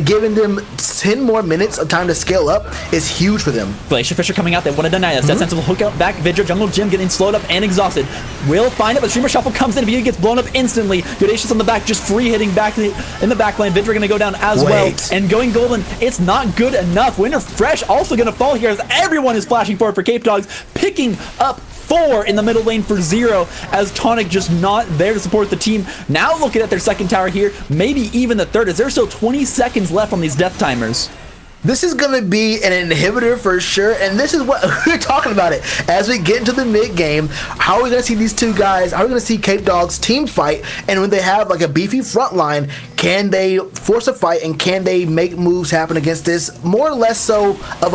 Speaker 2: giving them 10 more minutes of time to scale up is huge for them.
Speaker 1: Glacier Fisher coming out, they want to deny us. That sensible hook out back. Vidra, Jungle Gym getting slowed up and exhausted. Will find it, but Streamer Shuffle comes in. Vita gets blown up instantly. Audacious on the back, just free hitting back in the back lane. Vidra going to go down as well. And going golden, it's not good enough. Winterfresh also going to fall here as everyone is flashing forward for Capedogs, picking up 4 in the middle lane for 0 as Tonic just not there to support the team. Now looking at their second tower here, maybe even the third, as there's still 20 seconds left on these death timers.
Speaker 2: This is going to be an inhibitor for sure, and this is what we're talking about it. As we get into the mid game, how are we going to see these two guys, how are we going to see Capedogs team fight, and when they have like a beefy front line, can they force a fight and can they make moves happen against this more or less so of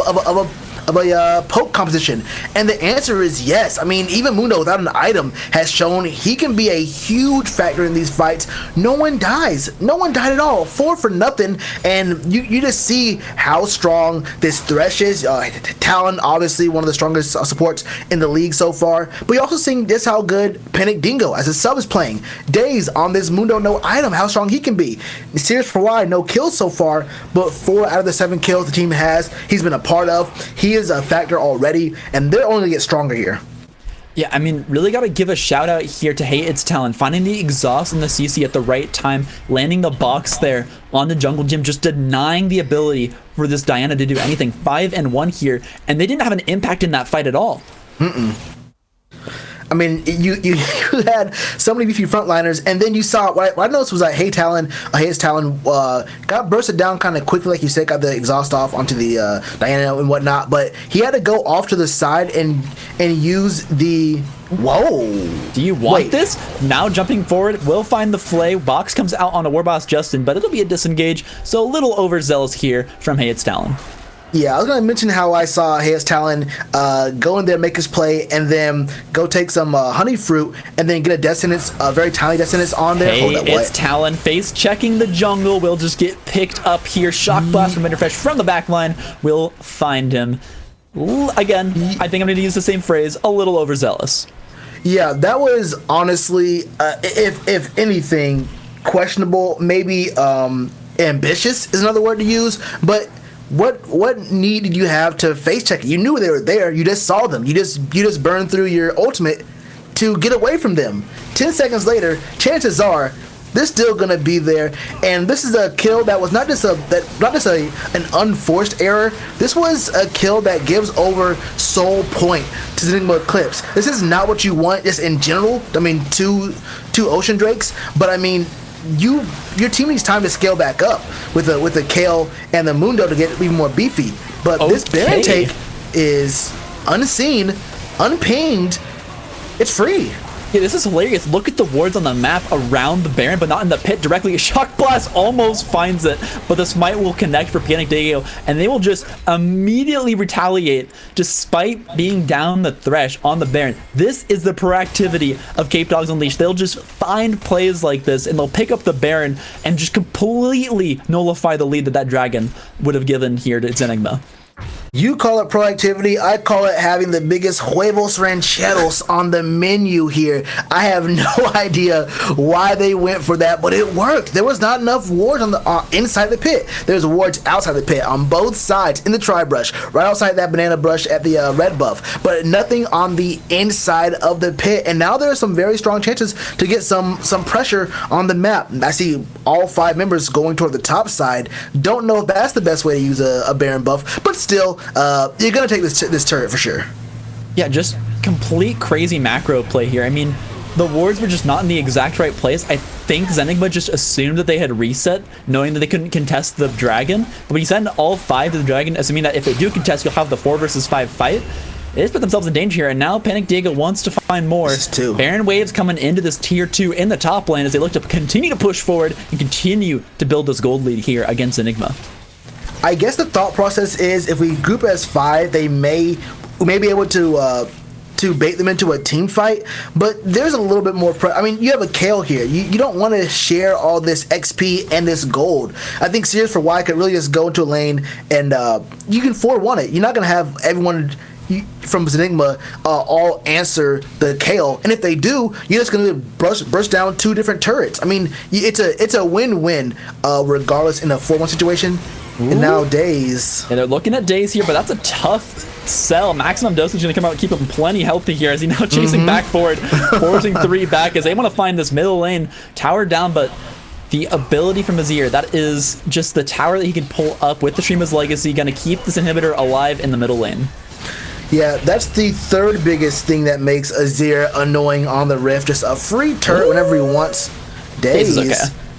Speaker 2: a poke composition? And the answer is yes. I mean, even Mundo without an item has shown he can be a huge factor in these fights. No one dies. No one died at all. 4 for nothing. And you just see how strong this Thresh is. Talon, obviously one of the strongest supports in the league so far. But you're also seeing just how good Panic Dingo as a sub is playing. Daze on this Mundo no item, how strong he can be. Serious for why, no kills so far, but 4 out of the 7 kills the team has, he's been a part of. He is a factor already, and they're only going to get stronger here.
Speaker 1: Yeah, I mean, really got to give a shout out here to Hey It's Talon, finding the exhaust and the CC at the right time, landing the box there on the Jungle Gym, just denying the ability for this Diana to do anything. 5-1 here, and they didn't have an impact in that fight at all.
Speaker 2: I mean, you had so many beefy frontliners, and then you saw what I noticed was that Hey It's Talon got bursted down kind of quickly, like you said, got the exhaust off onto the Diana and whatnot, but he had to go off to the side and use the... Whoa!
Speaker 1: Do you want this? Now jumping forward, will find the Flay. Box comes out on a Warboss Justin, but it'll be a disengage, so a little overzealous here from Hey It's Talon.
Speaker 2: Yeah, I was going to mention how I saw Hey It's Talon go in there, make his play, and then go take some honey fruit, and then get a death sentence, a very tiny death sentence on there.
Speaker 1: Hey It's Talon face checking the jungle, will just get picked up here. Shock blast from Winterfresh from the back line will find him. Again, I think I'm going to use the same phrase, a little overzealous.
Speaker 2: Yeah, that was honestly, if anything, questionable. Maybe ambitious is another word to use. But what need did you have to face check it? You knew they were there. You just saw them. You just burned through your ultimate to get away from them. 10 seconds later, chances are they're still gonna be there, and this is a kill that was not just an unforced error. This was a kill that gives over soul point to Zenigma Eclipse. This is not what you want just in general. I mean, two Ocean Drakes, but I mean, your team needs time to scale back up with the Kale and the Mundo to get even more beefy. But this Baron take is unseen, unpinged. It's free.
Speaker 1: Yeah, this is hilarious. Look at the wards on the map around the Baron, but not in the pit directly. Shock Blast almost finds it, but the smite will connect for Panic Diego, and they will just immediately retaliate despite being down the thresh on the Baron. This is the proactivity of Capedogs Unleashed. They'll just find plays like this, and they'll pick up the Baron and just completely nullify the lead that dragon would have given here to Zenigma.
Speaker 2: You call it proactivity, I call it having the biggest huevos rancheros on the menu here. I have no idea why they went for that, but it worked. There was not enough wards on the inside the pit. There's wards outside the pit on both sides in the tri-brush, right outside that banana brush at the red buff, but nothing on the inside of the pit. And now there are some very strong chances to get some pressure on the map. I see all 5 members going toward the top side. Don't know if that's the best way to use a Baron buff, but still, you're gonna take this turret for sure.
Speaker 1: Yeah, just complete crazy macro play here. I mean, the wards were just not in the exact right place. I think Zenigma just assumed that they had reset, knowing that they couldn't contest the dragon. But when you send all 5 to the dragon, assuming that if they do contest, you'll have the 4 versus 5 fight. They just put themselves in danger here, and now Panic Diego wants to find more. Baron waves coming into this tier 2 in the top lane as they look to continue to push forward and continue to build this gold lead here against Zenigma.
Speaker 2: I guess the thought process is if we group as 5, we may be able to bait them into a team fight, but there's a little bit more I mean, you have a Kale here. You don't want to share all this XP and this gold. I think Sears for Y could really just go into a lane and you can 4-1 it. You're not going to have everyone from Zenigma all answer the Kale, and if they do, you're just going to burst down 2 different turrets. I mean, it's a win-win regardless in a 4-1 situation. Ooh. And now Daze.
Speaker 1: Yeah, they're looking at Daze here, but that's a tough sell. Maximum Dosage is going to come out and keep him plenty healthy here as he now chasing back forward, forcing 3 back as they want to find this middle lane. Tower down, but the ability from Azir, that is just the tower that he can pull up with the Shrima's Legacy, going to keep this inhibitor alive in the middle lane.
Speaker 2: Yeah, that's the 3rd biggest thing that makes Azir annoying on the Rift. Just a free turret whenever he wants. Daze. Okay.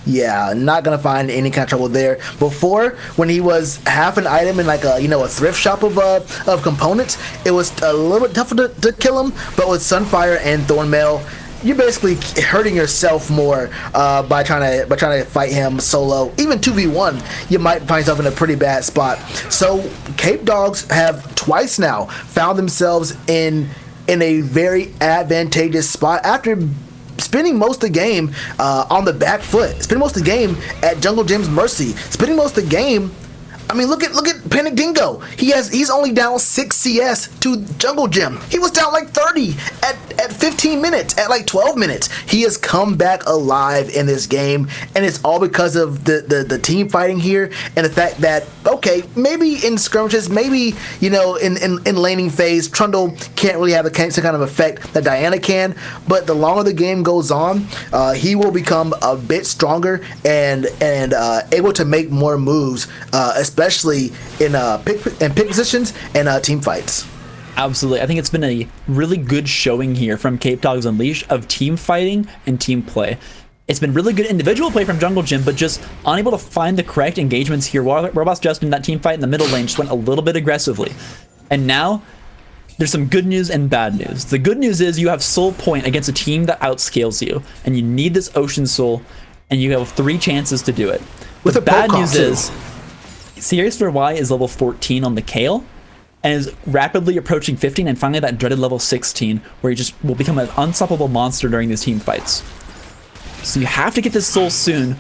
Speaker 2: Yeah, not gonna find any kind of trouble there. Before, when he was half an item in like a thrift shop of components, it was a little bit tougher to kill him. But with Sunfire and Thornmail, you're basically hurting yourself more by trying to fight him solo. Even 2v1, you might find yourself in a pretty bad spot. So Capedogs have twice now found themselves in a very advantageous spot after spending most of the game on the back foot, spending most of the game at Jungle Jim's mercy, spending most of the game. I mean, look at Panic Dingo. He's only down 6 CS to Jungle Gym. He was down like 30 at 15 minutes, at like 12 minutes. He has come back alive in this game, and it's all because of the team fighting here and the fact that, okay, maybe in skirmishes, maybe, in laning phase, Trundle can't really have the same kind of effect that Diana can, but the longer the game goes on, he will become a bit stronger and able to make more moves, especially in pick positions and team fights.
Speaker 1: Absolutely. I think it's been a really good showing here from Capedogs Unleashed of team fighting and team play. It's been really good individual play from Jungle Gym, but just unable to find the correct engagements here. Robust Justin, that team fight in the middle lane, just went a little bit aggressively. And now, there's some good news and bad news. The good news is you have Soul Point against a team that outscales you, and you need this Ocean Soul, and you have 3 chances to do it. The bad news is Sirius for Y is level 14 on the Kale, and is rapidly approaching 15, and finally that dreaded level 16, where he just will become an unstoppable monster during these team fights. So you have to get this soul soon,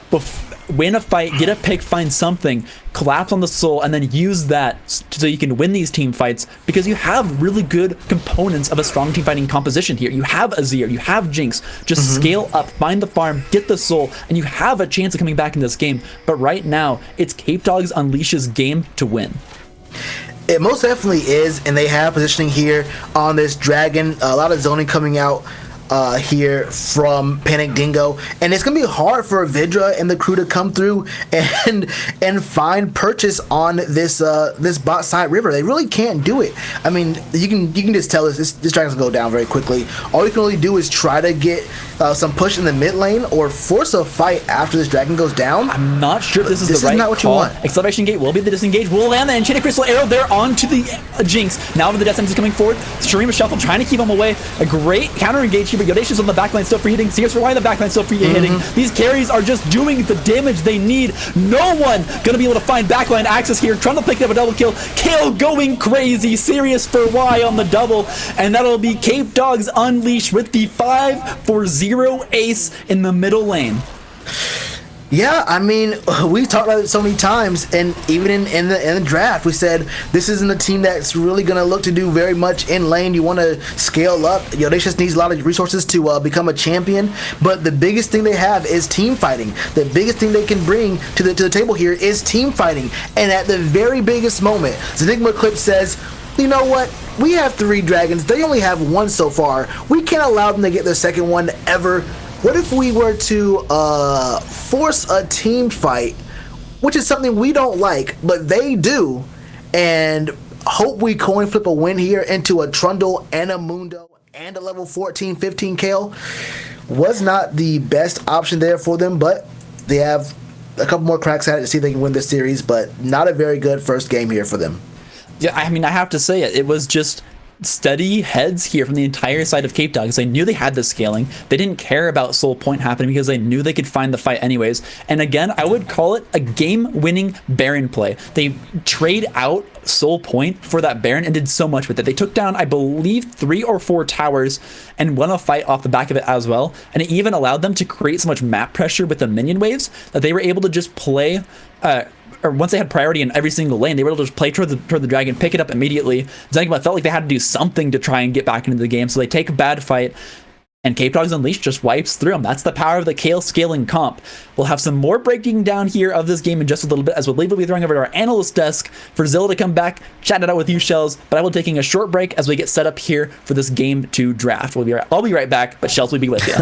Speaker 1: win a fight, get a pick, find something, collapse on the soul, and then use that so you can win these team fights, because you have really good components of a strong team fighting composition here. You have Azir, you have Jinx. Just scale up, find the farm, get the soul, and you have a chance of coming back in this game. But right now, it's Capedogs Unleash's game to win.
Speaker 2: It most definitely is, and they have positioning here on this dragon. A lot of zoning coming out here from Panic Dingo, and it's gonna be hard for Vidra and the crew to come through and find purchase on this this bot side river. They really can't do it. I mean, you can just tell this dragon's gonna go down very quickly. All you can really do is try to get some push in the mid lane or force a fight after this dragon goes down.
Speaker 1: I'm not sure if this is the right
Speaker 2: not what
Speaker 1: call.
Speaker 2: you want.
Speaker 1: Acceleration Gate will be the disengage. Will land the Enchanted Crystal Arrow there onto the Jinx. Now the Death Sentence is coming forward. Shurima Shuffle trying to keep him away. A great counter engage here, but Yodesha's on the backline still free hitting. Sears for why the backline still free hitting. These carries are just doing the damage they need. No one gonna be able to find backline access here. Trying to pick up a double kill. Kale going crazy. Serious for Y on the double. And that'll be Capedogs Unleashed with the 5-4-0 ace in the middle lane.
Speaker 2: Yeah, I mean, we talked about it so many times, and even in the draft, we said this isn't a team that's really going to look to do very much in lane. You want to scale up. Yodesha needs a lot of resources to become a champion, but the biggest thing they have is team fighting. The biggest thing they can bring to the table here is team fighting, and at the very biggest moment, Zenigma Eclipse says, you know what? We have 3 dragons. They only have 1 so far. We can't allow them to get their second one ever. What if we were to force a team fight, which is something we don't like, but they do, and hope we coin flip a win here into a Trundle and a Mundo and a level 14, 15 Kale? Was not the best option there for them, but they have a couple more cracks at it to see if they can win this series, but not a very good first game here for them.
Speaker 1: Yeah, I mean, I have to say it was just steady heads here from the entire side of Capedogs. They knew they had the scaling. They didn't care about Soul Point happening because they knew they could find the fight anyways. And again, I would call it a game-winning Baron play. They trade out Soul Point for that Baron and did so much with it. They took down, I believe, 3 or 4 towers and won a fight off the back of it as well. And it even allowed them to create so much map pressure with the minion waves that they were able to just play or once they had priority in every single lane, they were able to just play toward the dragon, pick it up immediately. Zenigma felt like they had to do something to try and get back into the game, so they take a bad fight, and Capedogs Unleashed just wipes through them. That's the power of the Kale scaling comp. We'll have some more breaking down here of this game in just a little bit, as we'll be throwing over to our analyst desk for Zilla to come back, chat it out with you, Shells, but I will be taking a short break as we get set up here for this game 2 draft. I'll be right back, but Shells will be with you.